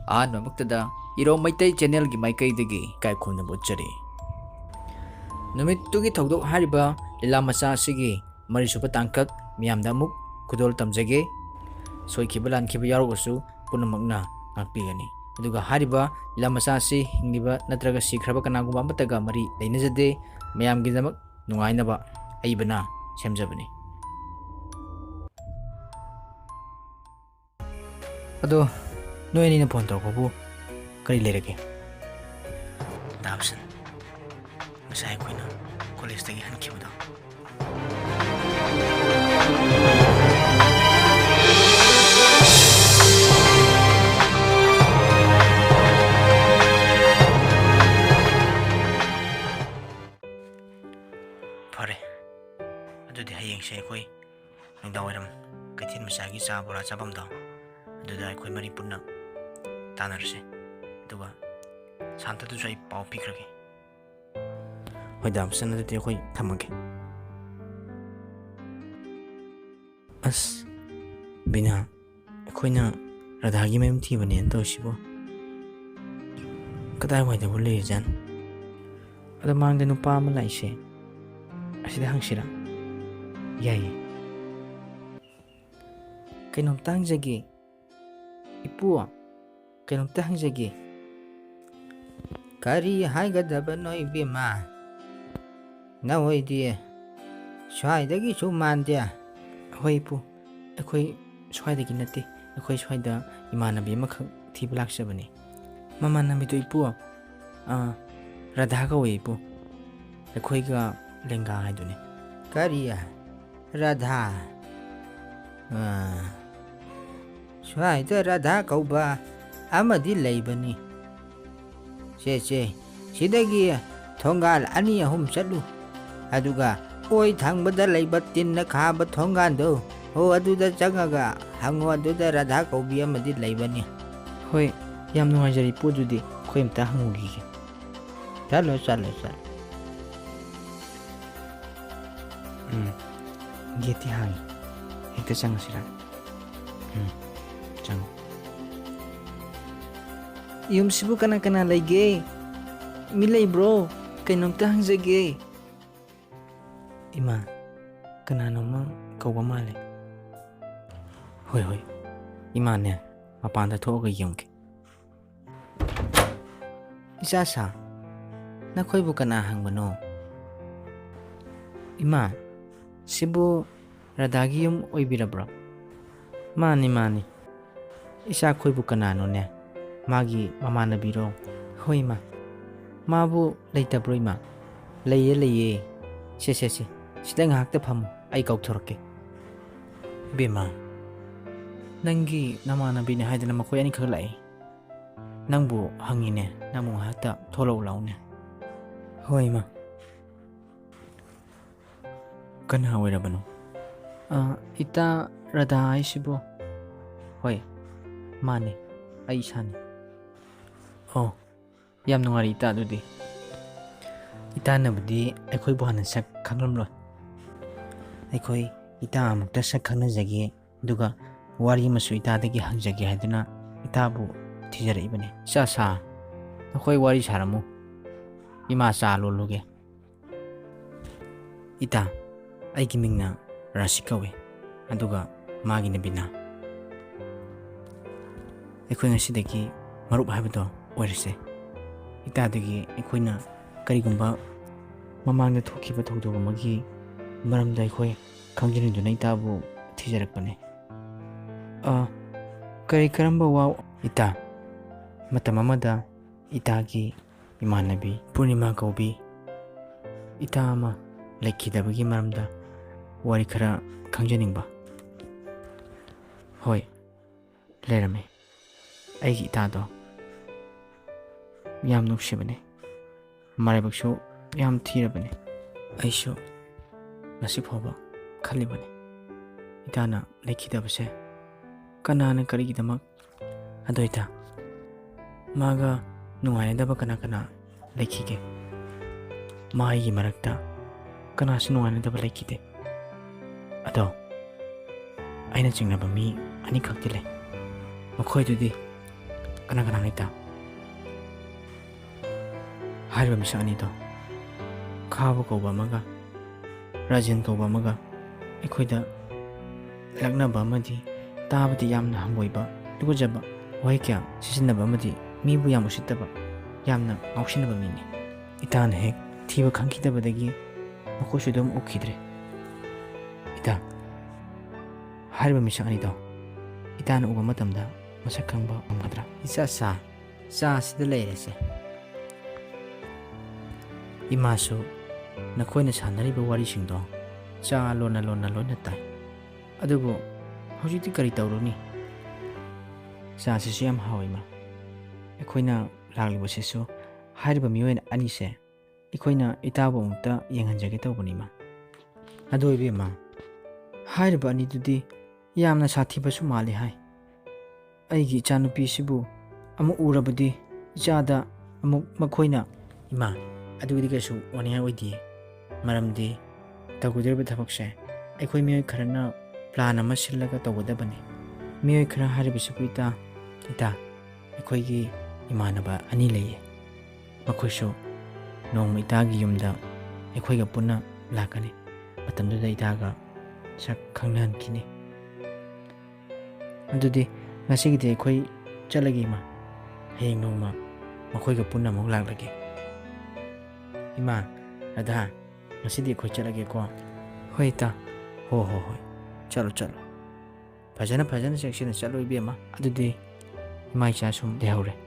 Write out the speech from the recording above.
ꯑꯍꯥꯟꯕꯃꯛꯇꯗ ꯏꯔꯣꯡ ꯃꯩꯇꯩ ꯆꯦꯅꯦꯜꯒꯤ ꯃꯥꯏꯀꯩꯗꯒꯤ ꯏꯀꯥꯏ ꯈꯨꯝꯅꯕ ꯎꯠꯆꯔꯤ꯫ ꯅꯨꯃꯤꯠꯇꯨꯒꯤ ꯊꯧꯗꯣꯛ ꯍꯥꯏꯔꯤꯕ ꯂꯤꯂꯥ ꯃꯆꯥ ꯑꯁꯤꯒꯤ ꯃꯔꯤꯁꯨꯕ ꯇꯥꯡꯀꯛ ꯃꯤꯌꯥꯝꯗ ꯑꯃꯨꯛ ꯈꯨꯗꯣꯜ ꯇꯝꯖꯒꯦ꯫ ꯁꯣꯏꯈꯤꯕ ꯂꯥꯟꯈꯤꯕ ꯌꯥꯎꯔꯒꯁꯨ ꯄꯨꯝꯅꯃꯛꯅ ꯉꯥꯛꯄꯤꯒꯅꯤ꯫ ꯑꯗꯨꯒ ꯍꯥꯏꯔꯤꯕ ꯂꯤꯂꯥ ꯃꯆꯥ ꯑꯁꯤ ꯍꯤꯡꯂꯤꯕ ꯅꯠꯇ꯭ꯔꯒ ꯁꯤꯈ꯭ꯔꯕ ꯀꯅꯥꯒꯨꯝꯕ ꯑꯃꯠꯇꯒ ꯃꯔꯤ ꯂꯩꯅꯖꯗꯦ꯫ ꯃꯌꯥꯝꯒꯤꯗꯃꯛ ꯅꯨꯡꯉꯥꯏꯅꯕ ꯑꯏꯕꯅ ꯁꯦꯝꯖꯕꯅꯤ꯫ ꯑꯗꯣ ꯅꯣꯏ ꯑꯅꯤꯅ ꯐꯣꯟ ꯇꯧꯔꯛꯄꯕꯨ ꯀꯔꯤ ꯂꯩꯔꯒꯦ? ꯗꯥꯞꯁꯟ, ꯉꯁꯥꯏ ꯑꯩꯈꯣꯏꯅ ꯀꯣꯂꯦꯖꯇꯒꯤ ꯍꯟꯈꯤꯕꯗꯣ ꯐꯔꯦ, ꯑꯗꯨꯗꯤ ꯍꯌꯦꯡꯁꯦ ꯑꯩꯈꯣꯏ ꯅꯨꯡꯗꯥꯡꯋꯥꯏꯔꯝ ꯀꯩꯊꯦꯜ ꯃꯆꯥꯒꯤ ꯆꯥ ꯕꯣꯔꯥ ꯆꯥꯐꯝꯗꯣ ꯑꯗꯨꯗ ꯑꯩꯈꯣꯏ ꯃꯔꯤ ꯄꯨꯟꯅ ꯇꯥꯟꯅꯔꯁꯦ꯫ ꯑꯗꯨꯒ ꯁꯥꯟꯇꯗꯨꯁꯨ ꯑꯩ ꯄꯥꯎ ꯄꯤꯈ꯭ꯔꯒꯦ꯫ ꯍꯣꯏ ꯗꯥꯞꯁꯟ, ꯑꯗꯨꯗꯤ ꯑꯩꯈꯣꯏ ꯊꯝꯃꯒꯦ꯫ ꯑꯁ ꯕꯤꯅꯥ, ꯑꯩꯈꯣꯏꯅ ꯔꯥꯙꯥꯒꯤ ꯃꯌꯨꯝ ꯊꯤꯕꯅꯦꯅ ꯇꯧꯔꯤꯁꯤꯕꯣ ꯀꯗꯥꯏꯋꯥꯏꯗꯕꯨ ꯂꯩꯔꯤꯖꯥꯠꯅꯣ? ꯑꯗꯣ ꯃꯥꯡꯗ ꯅꯨꯄꯥ ꯑꯃ ꯂꯥꯛꯏꯁꯦ ꯑꯁꯤꯗ ꯍꯪꯁꯤꯔꯥ? ꯌꯥꯏꯌꯦ꯫ ꯀꯩꯅꯣꯝꯇ ꯍꯪꯖꯒꯦ ꯏꯄꯨ, ꯀꯩꯅꯣꯝꯇ ꯍꯪꯖꯒꯦ꯫ ꯀꯔꯤ ꯍꯥꯏꯒꯗꯕꯅꯣ ꯏꯕꯦꯝꯃ? ꯅꯈꯣꯏꯗꯤ ꯁ꯭ꯋꯥꯏꯗꯒꯤꯁꯨ ꯃꯥꯟꯗꯦ꯫ ꯍꯣꯏ ꯏꯄꯨ, ꯑꯩꯈꯣꯏ ꯁ꯭ꯋꯥꯏꯗꯒꯤ ꯅꯠꯇꯦ꯫ ꯑꯩꯈꯣꯏ ꯁ꯭ꯋꯥꯏꯗ ꯏꯃꯥꯟꯅꯕꯤ ꯑꯃꯈꯛ ꯊꯤꯕ ꯂꯥꯛꯆꯕꯅꯤ꯫ ꯃꯃꯥꯟꯅꯕꯤꯗꯣ ꯏꯄꯨ ꯔꯥꯙꯥ ꯀꯧꯋꯦ ꯏꯄꯨ꯫ ꯑꯩꯈꯣꯏꯒ ꯂꯦꯡꯒꯥ ꯍꯥꯏꯗꯨꯅꯤ꯫ ꯀꯔꯤ ꯔꯥꯙꯥ? ꯁ꯭ꯋꯥꯏꯗ ꯔꯥꯙꯥ ꯀꯧꯕ ꯑꯃꯗꯤ ꯂꯩꯕꯅꯤ꯫ ꯁꯦ ꯁꯤꯗꯒꯤ ꯊꯣꯡꯒꯥꯜ 2-3 ꯆꯠꯂꯨ, ꯑꯗꯨꯒ ꯑꯣꯏ ꯊꯪꯕꯗ ꯂꯩꯕ ꯇꯤꯟꯅ ꯈꯥꯕ ꯊꯣꯡꯒꯥꯟꯗꯣ ꯑꯗꯨꯗ ꯆꯪꯉꯒ ꯍꯪꯉꯣ, ꯑꯗꯨꯗ ꯔꯥꯙꯥ ꯀꯧꯕꯤ ꯑꯃꯗꯤ ꯂꯩꯕꯅꯤ꯫ ꯍꯣꯏ, ꯌꯥꯝ ꯅꯨꯡꯉꯥꯏꯖꯔꯦ ꯏꯄꯨ, ꯑꯗꯨꯗꯤ ꯑꯩꯈꯣꯏ ꯑꯝꯇ ꯍꯪꯉꯨꯈꯤꯒꯦ꯫ ꯆꯠꯂꯣ꯫ ꯒꯦꯠꯇꯤ ꯍꯥꯡꯉꯤ, ꯍꯦꯛꯇ ꯆꯪꯉꯁꯤꯔꯥ? ꯆꯪꯉꯣ꯫ ꯌꯨꯝꯁꯤꯕꯨ ꯀꯅꯥ ꯀꯅꯥ ꯂꯩꯒꯦ? ꯃꯤ ꯂꯩꯕ꯭ꯔꯣ? ꯀꯩꯅꯣꯝꯇ ꯍꯪꯖꯒꯦ꯫ ꯏꯃꯥ, ꯀꯅꯥꯅꯣꯃ ꯀꯧꯕ ꯃꯥꯜꯂꯦ꯫ ꯍꯣꯏ, ꯏꯃꯥꯅꯦ ꯃꯄꯥꯟꯗ ꯊꯣꯛꯑꯒ ꯌꯦꯡꯒꯦ꯫ ꯏꯆꯥꯁꯥ, ꯅꯈꯣꯏꯕꯨ ꯀꯅꯥ ꯍꯪꯕꯅꯣ? ꯏꯃꯥ, ꯁꯤꯕꯨ ꯔꯥꯙꯥꯒꯤ ꯌꯨꯝ ꯑꯣꯏꯕꯤꯔꯕ꯭ꯔꯣ? ꯃꯥꯅꯤ꯫ ꯏꯆꯥꯈꯣꯏꯕꯨ ꯀꯅꯥꯅꯣꯅꯦ? ꯃꯥꯒꯤ ꯃꯃꯥꯟꯅꯕꯤꯔꯣ? ꯍꯣꯏ ꯏꯃꯥ꯫ ꯃꯥꯕꯨ ꯂꯩꯇꯕ꯭ꯔꯣ ꯏꯃꯥ? ꯂꯩꯌꯦ꯫ ꯁꯦ ꯁꯤꯗ ꯉꯥꯏꯍꯥꯛꯇ ꯐꯝꯃꯨ, ꯑꯩ ꯀꯧꯊꯣꯔꯛꯀꯦ꯫ ꯏꯕꯦꯝꯃ, ꯅꯪꯒꯤ ꯅꯃꯥꯟꯅꯕꯤꯅꯦ ꯍꯥꯏꯗꯅ ꯃꯈꯣꯏ ꯑꯅꯤꯈꯛ ꯂꯥꯛꯏ꯫ ꯅꯪꯕꯨ ꯍꯪꯉꯤꯅꯦ, ꯅꯪꯕꯨ ꯉꯥꯏꯍꯥꯛꯇ ꯊꯣꯛꯂꯛꯎ ꯂꯥꯎꯅꯦ꯫ ꯍꯣꯏ ꯏꯃꯥ꯫ ꯀꯅꯥ ꯑꯣꯏꯔꯕꯅꯣ? ꯏꯇꯥ ꯔꯥꯙꯥ ꯍꯥꯏꯁꯤꯕꯨ? ꯍꯣꯏ, ꯃꯥꯅꯦ, ꯑꯩ ꯏꯁꯥꯅꯤ꯫ ꯑꯣ, ꯌꯥꯝ ꯅꯨꯡꯉꯥꯏꯔꯦ ꯏꯇꯥ꯫ ꯑꯗꯨꯗꯤ ꯏꯇꯥꯅꯕꯨꯗꯤ ꯑꯩꯈꯣꯏꯕꯨ ꯍꯥꯟꯅ ꯁꯛ ꯈꯪꯂꯝꯂꯣꯏ꯫ ꯑꯩꯈꯣꯏ ꯏꯇꯥ ꯑꯃꯨꯛꯇ ꯁꯛ ꯈꯪꯅꯖꯒꯦ, ꯑꯗꯨꯒ ꯋꯥꯔꯤ ꯑꯃꯁꯨ ꯏꯇꯥꯗꯒꯤ ꯍꯪꯖꯒꯦ ꯍꯥꯏꯗꯨꯅ ꯏꯇꯥꯕꯨ ꯊꯤꯖꯔꯛꯏꯕꯅꯤ꯫ ꯏꯆꯥꯁꯥ, ꯑꯩꯈꯣꯏ ꯋꯥꯔꯤ ꯁꯥꯔꯝꯃꯨ, ꯏꯃꯥ ꯆꯥ ꯂꯣꯜꯂꯨꯒꯦ꯫ ꯏꯇꯥ, ꯑꯩꯒꯤ ꯃꯤꯡꯅ ꯔꯥꯁꯤ ꯀꯧꯏ, ꯑꯗꯨꯒ ꯃꯥꯒꯤꯅ ꯕꯤꯅꯥ꯫ ꯑꯩꯈꯣꯏ ꯉꯁꯤꯗꯒꯤ ꯃꯔꯨꯞ ꯍꯥꯏꯕꯗꯣ ꯑꯣꯏꯔꯁꯦ꯫ ꯏꯇꯥꯗꯒꯤ ꯑꯩꯈꯣꯏꯅ ꯀꯔꯤꯒꯨꯝꯕ ꯃꯃꯥꯡꯗ ꯊꯣꯛꯈꯤꯕ ꯊꯧꯗꯣꯛ ꯑꯃꯒꯤ ꯃꯔꯝꯗ ꯑꯩꯈꯣই ꯈꯪꯖꯅꯤꯡꯗꯨꯅ ꯏꯇꯥꯕꯨ ꯊꯤꯖꯔꯛꯄꯅꯤ꯫ ꯀꯔꯝꯕ ꯋꯥ? ꯏꯇꯥ, ꯃꯇꯝ ꯑꯃꯗ ꯏꯇꯥꯒꯤ ꯏꯃꯥꯟꯅꯕꯤ ꯄꯨꯔꯅꯤꯃꯥ ꯀꯧꯕꯤ ꯏꯇꯥ ꯑꯃ ꯂꯩꯈꯤꯗꯕꯒꯤ ꯃꯔꯝꯗ ꯋꯥꯔꯤ ꯈꯔ ꯈꯪꯖꯅꯤꯡꯕ꯫ ꯍꯣꯏ, ꯂꯩꯔꯝꯃꯦ꯫ ꯑꯩꯒꯤ ꯏꯇꯥꯗꯣ ꯌꯥꯝ ꯅꯨꯡꯁꯤꯕꯅꯤ, ꯃꯔꯥꯏꯕꯛꯁꯨ ꯌꯥꯝ ꯊꯤꯔꯕꯅꯤ꯫ ꯑꯩꯁꯨ ꯉꯁꯤ ꯐꯥꯎꯕ ꯈꯜꯂꯤꯕꯅꯤ, ꯏꯇꯥꯅ ꯂꯩꯈꯤꯗꯕꯁꯦ ꯀꯅꯥꯅ ꯀꯔꯤꯒꯤꯗꯃꯛ? ꯑꯗꯣ ꯏꯇꯥ, ꯃꯥꯒ ꯅꯨꯡꯉꯥꯏꯅꯗꯕ ꯀꯅꯥ ꯂꯩꯈꯤꯒꯦ? ꯃꯥꯒꯤ ꯃꯔꯛꯇ ꯀꯅꯥꯁꯨ ꯅꯨꯡꯉꯥꯏꯅꯗꯕ ꯂꯩꯈꯤꯗꯦ꯫ ꯑꯗꯣ ꯑꯩꯅ ꯆꯤꯡꯅꯕ ꯃꯤ 2 ꯈꯛꯇꯤ ꯂꯩ꯫ ꯃꯈꯣꯏꯗꯨꯗꯤ ꯀꯅꯥ ꯏꯇꯥ? ꯍꯥꯏꯔꯤꯕ ꯃꯤꯁꯛ ꯑꯅꯤꯗꯣ ꯈꯥꯕ ꯀꯧꯕ ꯑꯃꯒ ꯔꯥꯖꯦꯟ ꯀꯧꯕ ꯑꯃꯒ ꯑꯩꯈꯣꯏꯗ ꯂꯛꯅꯕ ꯑꯃꯗꯤ ꯇꯥꯕꯗꯤ ꯌꯥꯝꯅ ꯍꯪꯒꯣꯏꯕ ꯇꯨꯀꯠꯆꯕ ꯋꯥꯍꯩ ꯀꯌꯥ ꯁꯤꯖꯤꯟꯅꯕ ꯑꯃꯗꯤ ꯃꯤꯕꯨ ꯌꯥꯝ ꯎꯁꯤꯠꯇꯕ ꯌꯥꯝꯅ ꯉꯥꯎꯁꯤꯟꯅꯕ ꯃꯤꯅꯤ. ꯏꯇꯥꯅ ꯍꯦꯛ ꯊꯤꯕ ꯈꯪꯈꯤꯗꯕꯗꯒꯤ ꯃꯈꯣꯏꯁꯨ ꯑꯗꯨꯝ ꯎꯈꯤꯗ꯭ꯔꯦ. ꯏꯇꯥ, ꯍꯥꯏꯔꯤꯕ ꯃꯤꯁꯛ ꯑꯅꯤꯗꯣ ꯏꯇꯥꯅ ꯎꯕ ꯃꯇꯝꯗ ꯃꯁꯛ ꯈꯪꯕ ꯉꯝꯒꯗ꯭ꯔꯥ? ꯏꯆꯥ ꯆꯥꯁꯤꯗ ꯂꯩꯔꯁꯦ. ꯏꯃꯥꯁꯨ ꯅꯈꯣꯏꯅ ꯁꯥꯟꯅꯔꯤꯕ ꯋꯥꯔꯤꯁꯤꯡꯗꯣ ꯆꯥ ꯂꯣꯟꯅ ꯂꯣꯏꯅ ꯇꯥꯏ. ꯑꯗꯨꯕꯨ ꯍꯧꯖꯤꯛꯇꯤ ꯀꯔꯤ ꯇꯧꯔꯨꯅꯤ? ꯆꯥꯁꯤꯁꯨ ꯌꯥꯝ ꯍꯥꯎꯏ ꯏꯃꯥ. ꯑꯩꯈꯣꯏꯅ ꯂꯥꯛꯂꯤꯕꯁꯤꯁꯨ ꯍꯥꯏꯔꯤꯕ ꯃꯤꯑꯣꯏ ꯑꯅꯤꯁꯦ ꯑꯩꯈꯣꯏꯅ ꯏꯇꯥꯕꯨ ꯑꯃꯨꯛꯇ ꯌꯦꯡꯍꯟꯖꯒꯦ ꯇꯧꯕꯅꯤ ꯏꯃꯥ. ꯑꯗꯨ ꯑꯣꯏꯕꯤꯃ, ꯍꯥꯏꯔꯤꯕ ꯑꯅꯤꯗꯨꯗꯤ ꯌꯥꯝꯅ ꯁꯥꯊꯤꯕꯁꯨ ꯃꯥꯜꯂꯤ ꯍꯥꯏ. ꯑꯩꯒꯤ ꯏꯆꯥꯅꯨꯄꯤꯁꯤꯕꯨ ꯑꯃꯨꯛ ꯎꯔꯕꯗꯤ ꯏꯆꯥꯗ ꯑꯃꯨꯛ ꯃꯈꯣꯏꯅ... ꯏꯃꯥ, ꯑꯗꯨꯒꯤꯗꯤ ꯀꯩꯁꯨ ꯋꯥꯅꯤꯡꯉꯥꯏ ꯑꯣꯏꯗꯤꯌꯦ. ꯃꯔꯝꯗꯤ ꯇꯧꯒꯗꯧꯔꯤꯕ ꯊꯕꯛꯁꯦ ꯑꯩꯈꯣই ꯃꯤꯑꯣꯏ ꯈꯔꯅ ꯄ꯭ꯂꯥꯟ ꯑꯃ ꯁꯤꯜꯂꯒ ꯇꯧꯒꯗꯕꯅꯤ. ꯃꯤꯑꯣꯏ ꯈꯔ ꯍꯥꯏꯔꯤꯕꯁꯤꯕꯨ ꯏꯇꯥ ꯑꯩꯈꯣꯏꯒꯤ ꯏꯃꯥꯟꯅꯕ ꯑꯅꯤ ꯂꯩꯌꯦ. ꯃꯈꯣꯏꯁꯨ ꯅꯣꯡꯃ ꯏꯇꯥꯒꯤ ꯌꯨꯝꯗ ꯑꯩꯈꯣꯏꯒ ꯄꯨꯟꯅ ꯂꯥꯛꯀꯅꯤ. ꯃꯇꯝꯗꯨꯗ ꯏꯇꯥꯒ ꯁꯛ ꯈꯪꯅꯍꯟꯈꯤꯅꯤ. ꯑꯗꯨꯗꯤ ꯉꯁꯤꯒꯤꯗꯤ ꯑꯩꯈꯣꯏ ꯆꯠꯂꯒꯦ ꯏꯃꯥ. ꯍꯌꯦꯡ ꯅꯣꯡꯃ ꯃꯈꯣꯏꯒ ꯄꯨꯟꯅ ꯑꯃꯨꯛ ꯂꯥꯛꯂꯒꯦ. ꯏꯃꯥ, ꯔꯥꯙꯥ, ꯉꯁꯤꯗꯤ ꯑꯩꯈꯣꯏ ꯆꯠꯂꯒꯦꯀꯣ. ꯍꯣꯏ ꯏꯇꯥ. ꯍꯣꯏ. ꯆꯠꯂꯣ. ꯐꯖꯅ ꯆꯦꯛꯁꯤꯟꯅ ꯆꯠꯂꯣ ꯏꯕꯦꯝꯃ. ꯑꯗꯨꯗꯤ ꯏꯃꯥ ꯏꯆꯥ ꯁꯨꯝ ꯂꯩꯍꯧꯔꯦ.